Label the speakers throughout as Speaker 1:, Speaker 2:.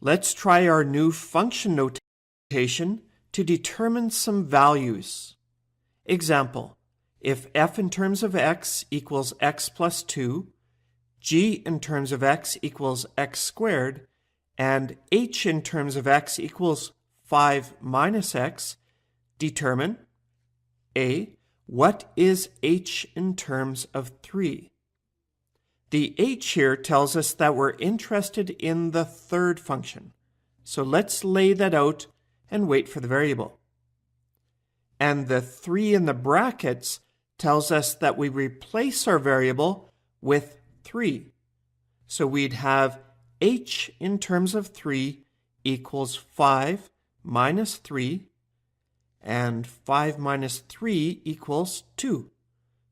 Speaker 1: Let's try our new function notation to determine some values. Example, if f in terms of x equals x plus 2, g in terms of x equals x squared, and h in terms of x equals 5 minus x, determine A. What is h in terms of 3? The h here tells us that we're interested in the third function. So let's lay that out and wait for the variable. And the 3 in the brackets tells us that we replace our variable with 3. So we'd have h in terms of 3 equals 5 minus 3, and 5 minus 3 equals 2.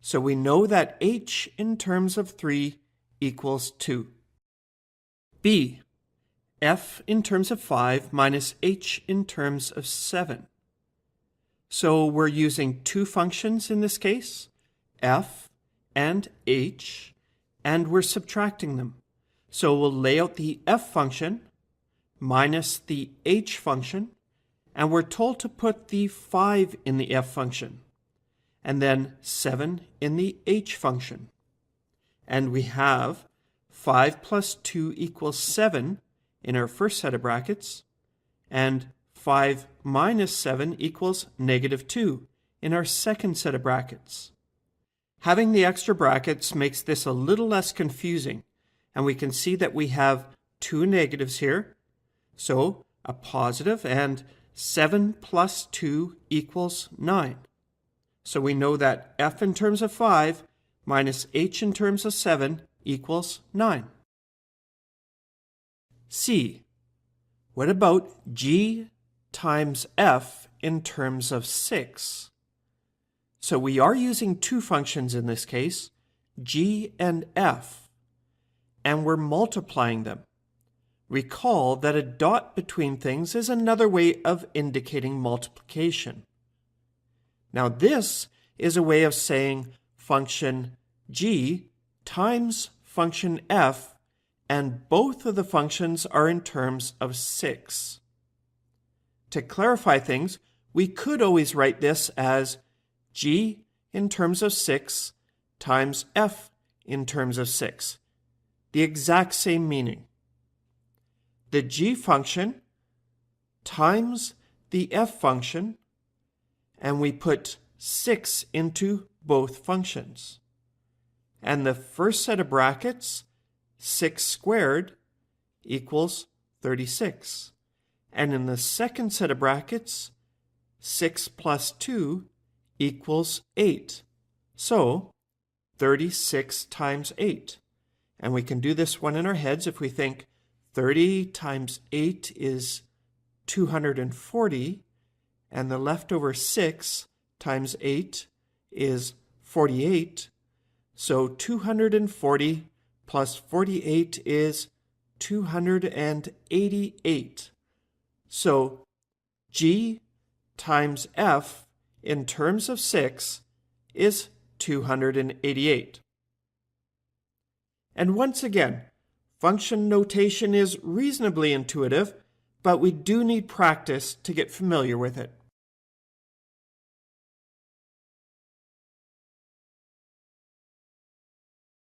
Speaker 1: So we know that h in terms of 3 equals 2. B. F in terms of 5 minus h in terms of 7. So we're using two functions in this case, f and h, and we're subtracting them. So we'll lay out the f function minus the h function, and we're told to put the 5 in the f function, and then 7 in the h function. And we have 5 plus 2 equals 7 in our first set of brackets, and 5 minus 7 equals negative 2 in our second set of brackets. Having the extra brackets makes this a little less confusing, and we can see that we have two negatives here, so a positive, and 7 plus 2 equals 9. So we know that f in terms of 5 minus h in terms of 7 equals 9. C. What about g times f in terms of 6? So we are using two functions in this case, g and f, and we're multiplying them. Recall that a dot between things is another way of indicating multiplication. Now this is a way of saying function g times function f, and both of the functions are in terms of 6. To clarify things, we could always write this as g in terms of 6 times f in terms of 6. The exact same meaning. The g function times the f function, and we put 6 into both functions. And the first set of brackets, 6 squared, equals 36. And in the second set of brackets, 6 plus 2 equals 8. So 36 times 8. And we can do this one in our heads if we think 30 times 8 is 240, and the leftover 6 times 8 is 48. So 240 plus 48 is 288. So g times f in terms of 6 is 288. And once again, function notation is reasonably intuitive, but we do need practice to get familiar with it.